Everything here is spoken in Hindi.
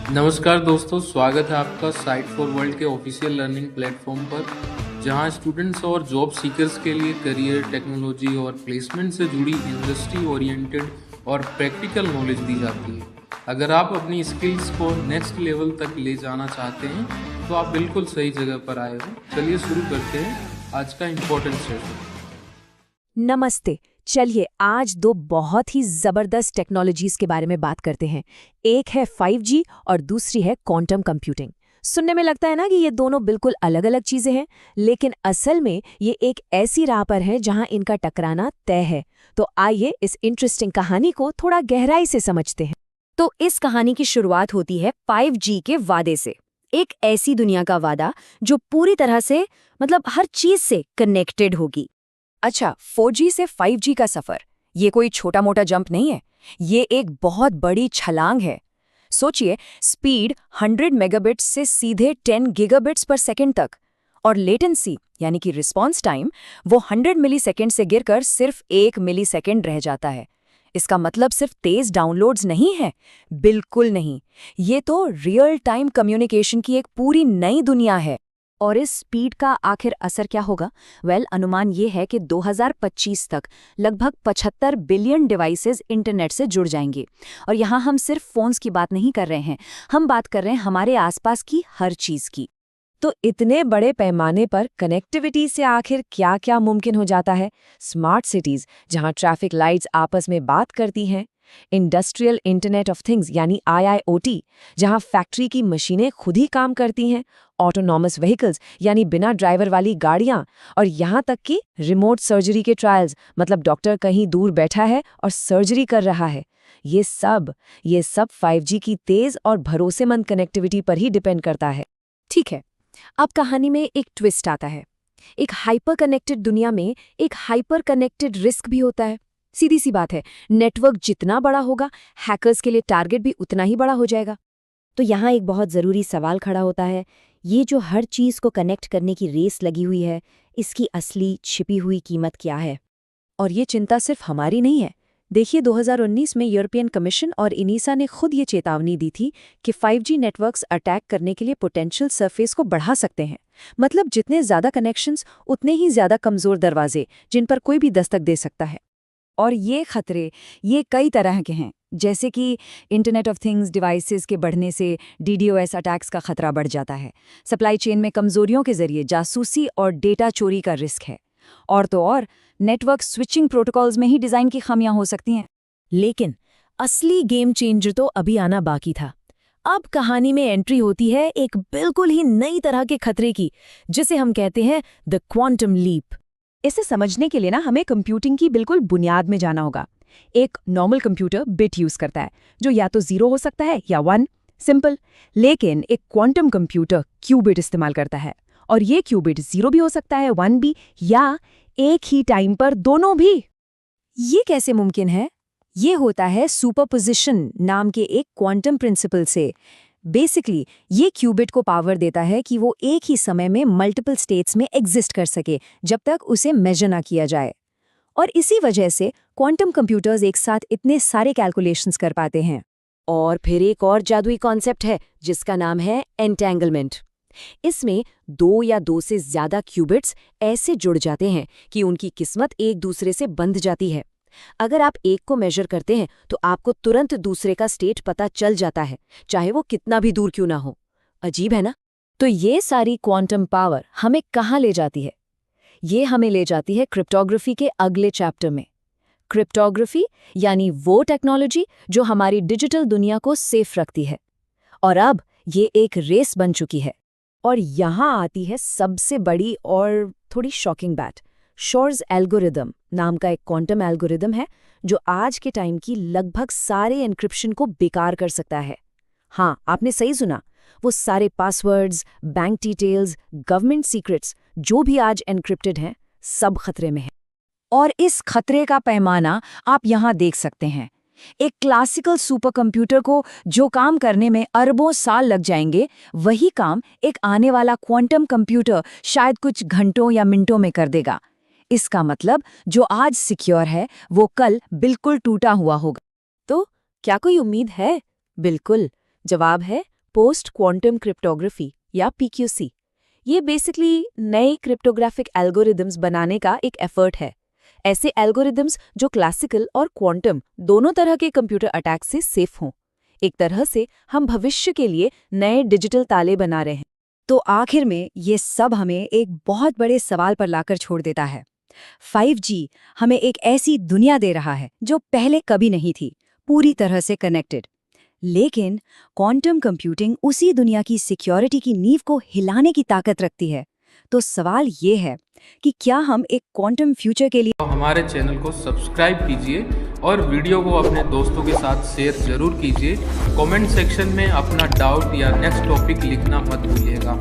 नमस्कार दोस्तों, स्वागत है आपका साइट फॉर वर्ल्ड के ऑफिशियल लर्निंग प्लेटफॉर्म पर, जहां स्टूडेंट्स और जॉब सीकर्स के लिए करियर, टेक्नोलॉजी और प्लेसमेंट से जुड़ी इंडस्ट्री ओरिएंटेड और प्रैक्टिकल नॉलेज दी जाती है। अगर आप अपनी स्किल्स को नेक्स्ट लेवल तक ले जाना चाहते हैं तो आप बिल्कुल सही जगह पर आए हो। चलिए शुरू करते हैं आज का इम्पोर्टेंट सेशन। नमस्ते। चलिए आज दो बहुत ही जबरदस्त टेक्नोलॉजीज के बारे में बात करते हैं। एक है 5G और दूसरी है क्वांटम कंप्यूटिंग। सुनने में लगता है ना कि ये दोनों बिल्कुल अलग-अलग चीजें हैं, लेकिन असल में ये एक ऐसी राह पर है जहां इनका टकराना तय है। तो आइए इस इंटरेस्टिंग कहानी को थोड़ा गहराई से समझते हैं। तो इस कहानी की शुरुआत होती है 5G के वादे से। एक ऐसी दुनिया का वादा जो पूरी तरह से हर चीज से कनेक्टेड होगी। अच्छा, 4G से 5G का सफर, ये कोई छोटा मोटा जंप नहीं है, ये एक बहुत बड़ी छलांग है। सोचिए, स्पीड 100 मेगाबिट्स से सीधे 10 गीगाबिट्स पर सेकंड तक, और लेटेंसी यानी कि रिस्पांस टाइम वो 100 मिलीसेकंड से गिरकर सिर्फ 1 मिलीसेकंड रह जाता है। इसका मतलब सिर्फ तेज डाउनलोड्स नहीं है, बिल्कुल नहीं। ये तो रियल टाइम कम्युनिकेशन की एक पूरी नई दुनिया है। और इस स्पीड का आखिर असर क्या होगा? अनुमान ये है कि 2025 तक लगभग 75 बिलियन डिवाइसेस इंटरनेट से जुड़ जाएंगे। और यहाँ हम सिर्फ फोन्स की बात नहीं कर रहे हैं, हम बात कर रहे हैं हमारे आसपास की हर चीज की। तो इतने बड़े पैमाने पर कनेक्टिविटी से आखिर क्या क्या मुमकिन हो जाता है? स्मार्ट सिटीज जहाँ ट्रैफिक लाइट्स आपस में बात करती हैं, इंडस्ट्रियल इंटरनेट ऑफ थिंग्स यानी IIoT जहां फैक्ट्री की मशीनें खुद ही काम करती हैं, ऑटोनॉमस व्हीकल्स यानी बिना ड्राइवर वाली गाड़ियां, और यहां तक कि रिमोट सर्जरी के ट्रायल्स, मतलब डॉक्टर कहीं दूर बैठा है और सर्जरी कर रहा है। ये सब 5G की तेज और भरोसेमंद कनेक्टिविटी पर ही डिपेंड करता है। ठीक है, अब कहानी में एक ट्विस्ट आता है। एक हाइपर कनेक्टेड दुनिया में एक हाइपर कनेक्टेड रिस्क भी होता है। सीधी सी बात है, नेटवर्क जितना बड़ा होगा, हैकर्स के लिए टारगेट भी उतना ही बड़ा हो जाएगा। तो यहाँ एक बहुत ज़रूरी सवाल खड़ा होता है, ये जो हर चीज़ को कनेक्ट करने की रेस लगी हुई है, इसकी असली छिपी हुई कीमत क्या है? और ये चिंता सिर्फ हमारी नहीं है। देखिए, 2019 में यूरोपियन कमीशन और इनीसा ने खुद ये चेतावनी दी थी कि 5G नेटवर्क्स अटैक करने के लिए पोटेंशियल सरफेस को बढ़ा सकते हैं। मतलब जितने ज़्यादा कनेक्शंस, उतने ही ज़्यादा कमज़ोर दरवाजे जिन पर कोई भी दस्तक दे सकता है। और ये खतरे ये कई तरह के हैं, जैसे कि इंटरनेट ऑफ थिंग्स डिवाइसेस के बढ़ने से DDoS अटैक्स का खतरा बढ़ जाता है। सप्लाई चेन में कमजोरियों के जरिए जासूसी और डेटा चोरी का रिस्क है। और तो और नेटवर्क स्विचिंग प्रोटोकॉल्स में ही डिज़ाइन की खामियां हो सकती हैं। लेकिन असली गेम चेंजर तो अभी आना बाकी था। अब कहानी में एंट्री होती है एक बिल्कुल ही नई तरह के खतरे की, जिसे हम कहते हैं द क्वांटम लीप। इसे समझने के लिए ना हमें कंप्यूटिंग की बिल्कुल बुनियाद में जाना होगा। एक नॉर्मल कंप्यूटर बिट यूज करता है, जो या तो 0 हो सकता है या 1, सिंपल। लेकिन एक क्वांटम कंप्यूटर क्यूबिट इस्तेमाल करता है, और ये क्यूबिट 0 भी हो सकता है, 1 भी, या एक ही टाइम पर दोनों भी। ये कैसे मुमकिन है? ये होता है सुपरपोजिशन नाम के एक क्वांटम प्रिंसिपल से। बेसिकली ये क्यूबिट को पावर देता है कि वो एक ही समय में मल्टीपल स्टेट्स में एग्जिस्ट कर सके, जब तक उसे मेजर ना किया जाए। और इसी वजह से क्वांटम कंप्यूटर्स एक साथ इतने सारे कैलकुलेशंस कर पाते हैं। और फिर एक और जादुई कॉन्सेप्ट है जिसका नाम है एंटेंगलमेंट। इसमें 2 या 2 से ज्यादा क्यूबिट्स ऐसे जुड़ जाते हैं कि उनकी किस्मत एक दूसरे से बंध जाती है। अगर आप एक को मेजर करते हैं तो आपको तुरंत दूसरे का स्टेट पता चल जाता है, चाहे वो कितना भी दूर क्यों ना हो। अजीब है ना? तो ये सारी क्वांटम पावर हमें कहाँ ले जाती है? ये हमें ले जाती है क्रिप्टोग्राफी के अगले चैप्टर में। क्रिप्टोग्राफी यानी वो टेक्नोलॉजी जो हमारी डिजिटल दुनिया को सेफ रखती है। और अब ये एक रेस बन चुकी है। और यहाँ आती है सबसे बड़ी और थोड़ी शॉकिंग बात। शोर्स एल्गोरिदम नाम का एक क्वांटम एल्गोरिदम है जो आज के टाइम की लगभग सारे एन्क्रिप्शन को बेकार कर सकता है। हाँ, आपने सही सुना, वो सारे passwords, bank details, government secrets जो भी आज एन्क्रिप्टेड हैं, सब खतरे में है। और इस खतरे का पैमाना आप यहाँ देख सकते हैं। एक क्लासिकल सुपर कंप्यूटर को जो काम करने में अरबों साल लग जाएंगे, वही काम एक आने वाला क्वांटम कंप्यूटर शायद कुछ घंटों या मिनटों में कर देगा। इसका मतलब जो आज सिक्योर है वो कल बिल्कुल टूटा हुआ होगा। तो क्या कोई उम्मीद है? बिल्कुल। जवाब है पोस्ट क्वांटम क्रिप्टोग्राफी या PQC। ये बेसिकली नए क्रिप्टोग्राफिक एल्गोरिदम्स बनाने का एक एफर्ट है। ऐसे एल्गोरिदम्स जो क्लासिकल और क्वांटम दोनों तरह के कंप्यूटर अटैक से सेफ हों। एक तरह से हम भविष्य के लिए नए डिजिटल ताले बना रहे हैं। तो आखिर में ये सब हमें एक बहुत बड़े सवाल पर लाकर छोड़ देता है। 5G हमें एक ऐसी दुनिया दे रहा है जो पहले कभी नहीं थी, पूरी तरह से कनेक्टेड। लेकिन क्वांटम कंप्यूटिंग उसी दुनिया की सिक्योरिटी की नींव को हिलाने की ताकत रखती है। तो सवाल ये है कि क्या हम एक क्वांटम फ्यूचर के लिए तो हमारे चैनल को सब्सक्राइब कीजिए और वीडियो को अपने दोस्तों के साथ शेयर जरूर कीजिए। कमेंट सेक्शन में अपना डाउट या नेक्स्ट टॉपिक लिखना मत भूलिएगा।